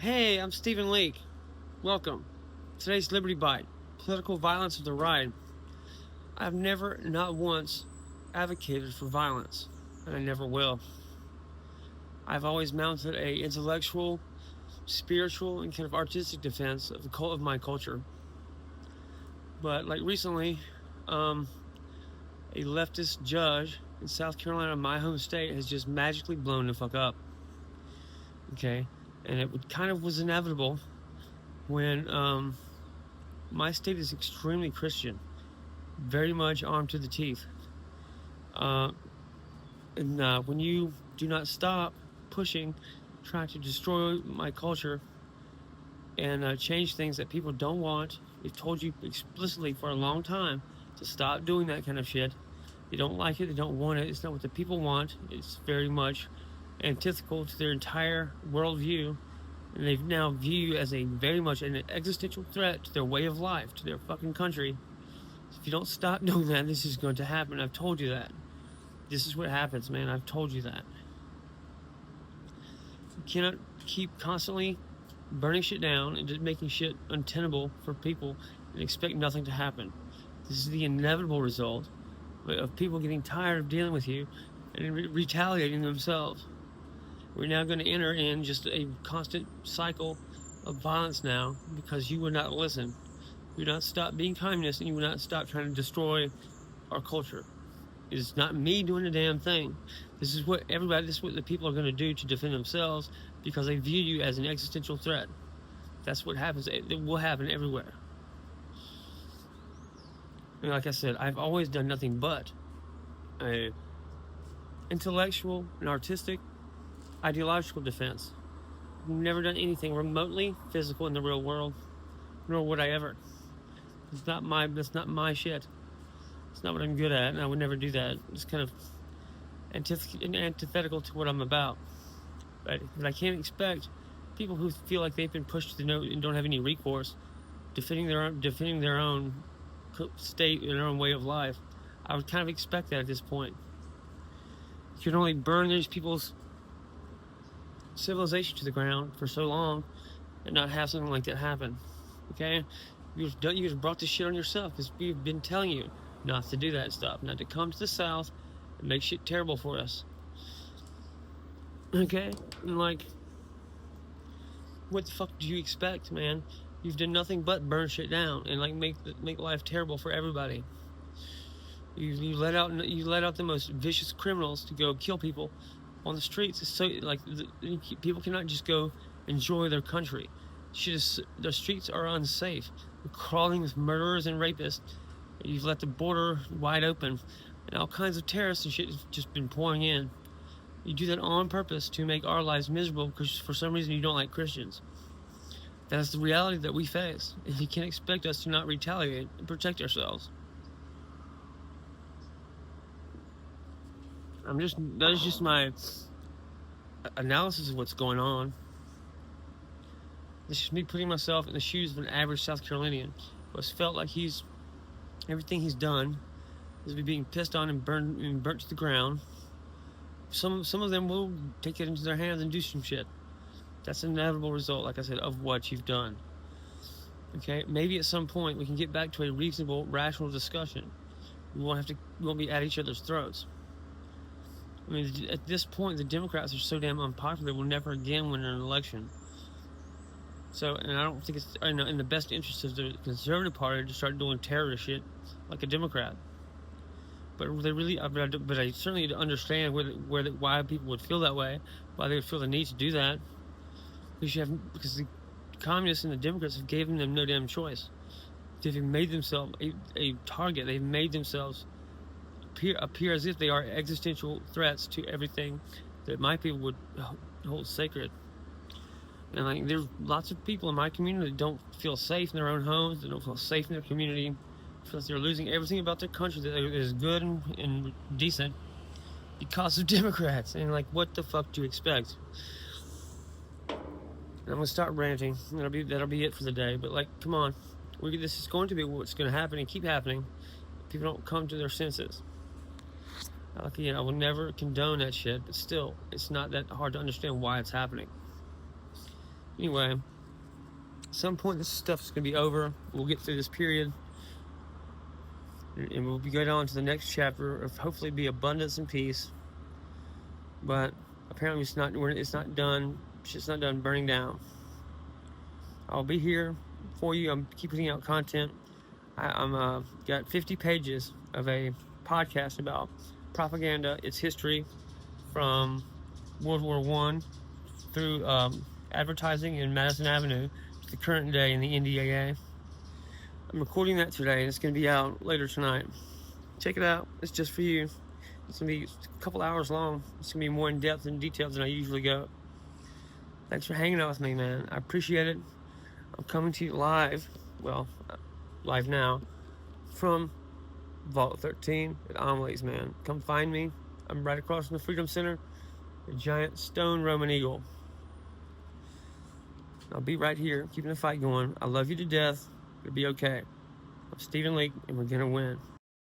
Hey, I'm Stephen Leake. Welcome. Today's Liberty Byte. Political violence of the right. I've never, not once, advocated for violence, and I never will. I've always mounted a intellectual, spiritual, and kind of artistic defense of my culture. But like recently, a leftist judge in South Carolina, my home state, has just magically blown the fuck up. Okay, and it kind of was inevitable when my state is extremely Christian, very much armed to the teeth. And when you do not stop pushing, trying to destroy my culture and change things that people don't want, we've told you explicitly for a long time to stop doing that kind of shit. They don't like it, they don't want it, it's not what the people want, it's very much antithetical to their entire worldview, and they now view you as a very much an existential threat to their way of life, to their fucking country. If you don't stop doing that, this is going to happen. I've told you that. This is what happens, man. I've told you that. You cannot keep constantly burning shit down and just making shit untenable for people and expect nothing to happen. This is the inevitable result of people getting tired of dealing with you and retaliating themselves. We're now going to enter in just a constant cycle of violence now because you would not listen. You would not stop being kindness, and you would not stop trying to destroy our culture. It's not me doing a damn thing. This is what the people are going to do to defend themselves because they view you as an existential threat. That's what happens. It will happen everywhere. And like I said, I've always done nothing but a intellectual and artistic ideological defense. I've never done anything remotely physical in the real world, nor would I ever. That's not my shit. It's not what I'm good at, and I would never do that. It's kind of antithetical to what I'm about. But I can't expect people who feel like they've been pushed to the note and don't have any recourse, defending their own state and their own way of life. I would kind of expect that at this point. You can only burn these people's civilization to the ground for so long and not have something like that happen. Okay? You just brought this shit on yourself because we've been telling you not to do that stuff, not to come to the South and make shit terrible for us. Okay? And like, what the fuck do you expect, man? You've done nothing but burn shit down and like make life terrible for everybody. You let out the most vicious criminals to go kill people on the streets. It's so like people cannot just go enjoy their country. The streets are unsafe. You're crawling with murderers and rapists. You've let the border wide open, and all kinds of terrorists and shit have just been pouring in. You do that on purpose to make our lives miserable because for some reason you don't like Christians. That's the reality that we face, and you can't expect us to not retaliate and protect ourselves. That is just my analysis of what's going on. This is me putting myself in the shoes of an average South Carolinian who has felt like everything he's done is being pissed on and burnt to the ground. Some of them will take it into their hands and do some shit. That's an inevitable result, like I said, of what you've done. Okay, maybe at some point we can get back to a reasonable, rational discussion. We won't be at each other's throats. I mean, at this point, the Democrats are so damn unpopular, we'll never again win an election. So, and I don't think it's in the best interest of the Conservative Party to start doing terrorist shit like a Democrat. But I certainly understand why people would feel that way, why they would feel the need to do that. Because the communists and the Democrats have given them no damn choice. They've made themselves a target. They've made themselves appear as if they are existential threats to everything that my people would hold sacred. And like, there's lots of people in my community that don't feel safe in their own homes. They don't feel safe in their community. Feel like they're losing everything about their country that is good and decent because of Democrats. And like, what the fuck do you expect? I'm gonna start ranting. That'll be it for the day. But like, come on, this is going to be what's going to happen and keep happening. People don't come to their senses. Like, I will never condone that shit, but still, it's not that hard to understand why it's happening. Anyway, at some point this stuff's gonna be over. We'll get through this period, and we'll be going on to the next chapter of hopefully be abundance and peace. But apparently it's not done. Shit's not done burning down. I'll be here for you. I'm keeping out content. I'm got 50 pages of a podcast about propaganda, its history from World War I through advertising in Madison Avenue to the current day in the NDAA. I'm recording that today, and it's going to be out later tonight. Check it out. It's just for you. It's going to be a couple hours long. It's going to be more in depth and detailed than I usually go. Thanks for hanging out with me, man. I appreciate it. I'm coming to you live, well, live now, from Vault 13 at Amelie's, man. Come find me. I'm right across from the Freedom Center, a giant stone Roman eagle. I'll be right here, keeping the fight going. I love you to death. It'll be okay. I'm Stephen Leake, and we're going to win.